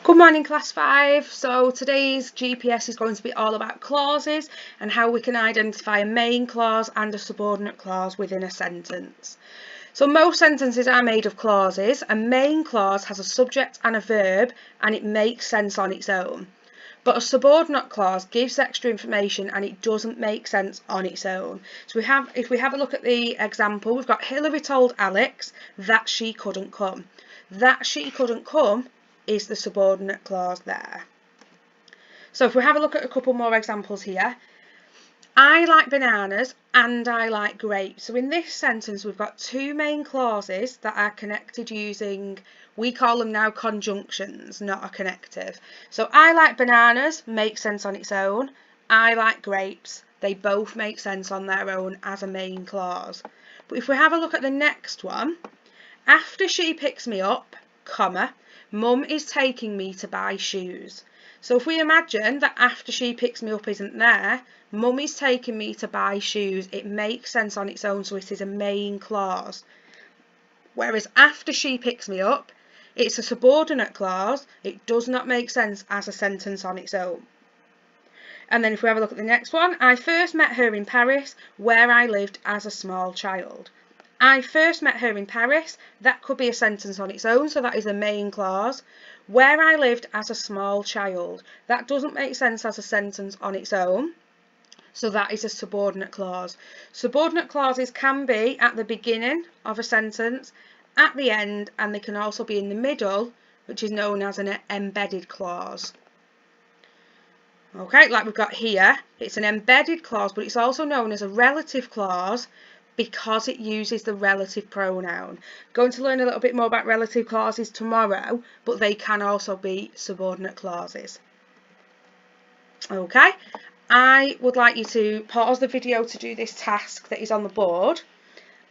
Good morning, class 5. So today's GPS is going to be all about clauses and how we can identify a main clause and a subordinate clause within a sentence. So most sentences are made of clauses. A main clause has a subject and a verb and it makes sense on its own. But a subordinate clause gives extra information and it doesn't make sense on its own. So if we have a look at the example, we've got Hillary told Alex that she couldn't come. That she couldn't come is the subordinate clause there. So if we have a look at a couple more examples here, I like bananas and I like grapes. So in this sentence we've got two main clauses that are connected using, we call them now conjunctions, not a connective. So I like bananas makes sense on its own. I like grapes, they both make sense on their own as a main clause. But if we have a look at the next one, after she picks me up, comma, Mum is taking me to buy shoes. So if we imagine that after she picks me up isn't there, Mum is taking me to buy shoes, it makes sense on its own, so it is a main clause. Whereas after she picks me up, it's a subordinate clause, it does not make sense as a sentence on its own. And then if we have a look at the next one, I first met her in Paris, where I lived as a small child. I first met her in Paris, that could be a sentence on its own, so that is a main clause. Where I lived as a small child, that doesn't make sense as a sentence on its own, so that is a subordinate clause. Subordinate clauses can be at the beginning of a sentence, at the end, and they can also be in the middle, which is known as an embedded clause. Okay, like we've got here, it's an embedded clause, but it's also known as a relative clause because it uses the relative pronoun. Going to learn a little bit more about relative clauses tomorrow, but they can also be subordinate clauses. Okay, I would like you to pause the video to do this task that is on the board,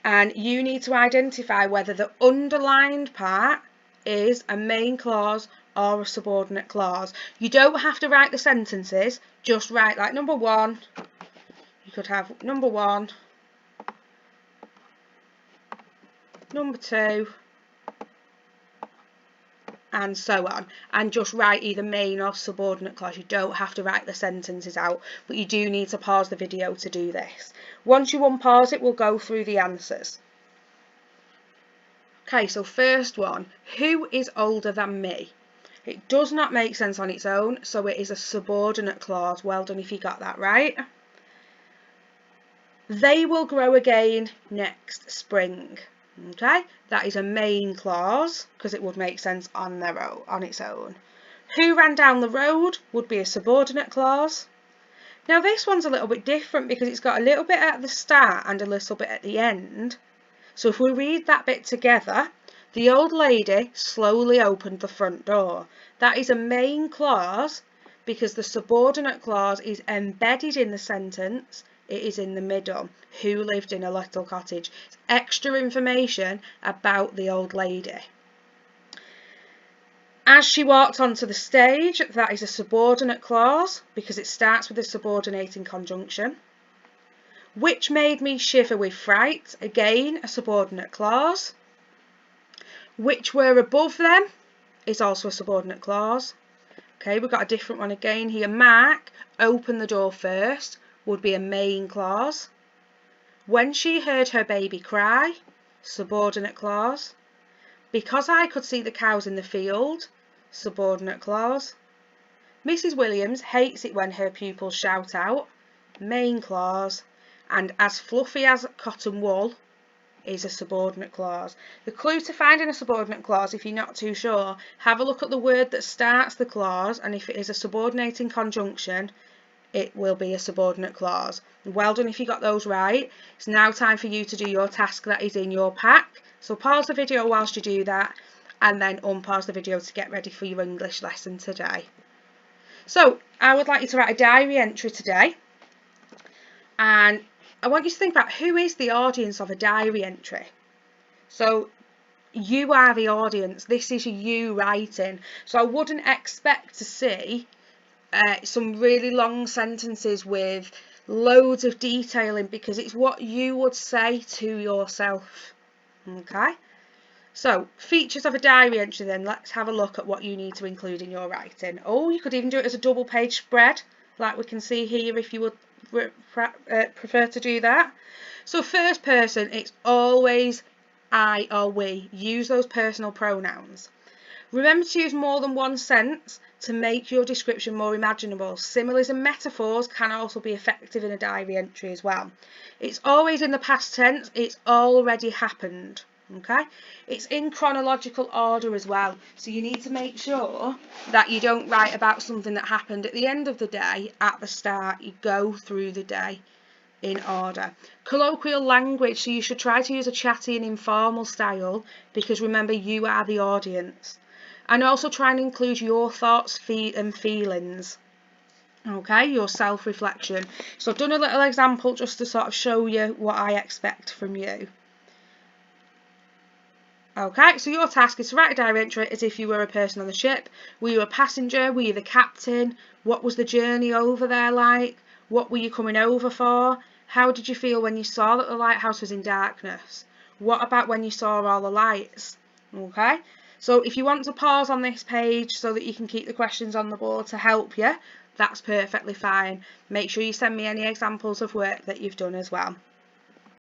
and you need to identify whether the underlined part is a main clause or a subordinate clause. You don't have to write the sentences, just write like number 1. You could have number 1, number 2, and so on, and just write either main or subordinate clause. You don't have to write the sentences out, but you do need to pause the video to do this. Once you unpause it, we'll go through the answers. Okay, so first one, who is older than me? It does not make sense on its own, so it is a subordinate clause. Well done if you got that right. They will grow again next spring. Okay, that is a main clause because it would make sense on its own. Who ran down the road would be a subordinate clause. Now this one's a little bit different because it's got a little bit at the start and a little bit at the end. So if we read that bit together, the old lady slowly opened the front door. That is a main clause because the subordinate clause is embedded in the sentence. It is in the middle. Who lived in a little cottage? It's extra information about the old lady. As she walked onto the stage, that is a subordinate clause because it starts with a subordinating conjunction. Which made me shiver with fright, again a subordinate clause. Which were above them is also a subordinate clause. Okay, we've got a different one again here. Mark opened the door first would be a main clause. When she heard her baby cry, subordinate clause. Because I could see the cows in the field, subordinate clause. Mrs. Williams hates it when her pupils shout out, main clause. And as fluffy as cotton wool is a subordinate clause. The clue to finding a subordinate clause, if you're not too sure, have a look at the word that starts the clause, and if it is a subordinating conjunction, it will be a subordinate clause. Well done if you got those right. It's now time for you to do your task that is in your pack. So pause the video whilst you do that, and then unpause the video to get ready for your English lesson today. So I would like you to write a diary entry today, and I want you to think about who is the audience of a diary entry. So you are the audience. This is you writing. So I wouldn't expect to see some really long sentences with loads of detailing because it's what you would say to yourself. Okay. So, features of a diary entry then, let's have a look at what you need to include in your writing. Oh, you could even do it as a double page spread, like we can see here if you would prefer to do that. So first person, it's always I or we. Use those personal pronouns. Remember to use more than one sense to make your description more imaginable. Similes and metaphors can also be effective in a diary entry as well. It's always in the past tense, it's already happened. Okay, it's in chronological order as well, so you need to make sure that you don't write about something that happened at the end of the day at the start. You go through the day in order. Colloquial language, so you should try to use a chatty and informal style, because remember, you are the audience. And also try and include your thoughts and feelings. Okay, your self-reflection. So I've done a little example just to sort of show you what I expect from you. Okay, so your task is to write a diary entry as if you were a person on the ship. Were you a passenger? Were you the captain? What was the journey over there like? What were you coming over for? How did you feel when you saw that the lighthouse was in darkness? What about when you saw all the lights? Okay, so if you want to pause on this page so that you can keep the questions on the board to help you, that's perfectly fine. Make sure you send me any examples of work that you've done as well.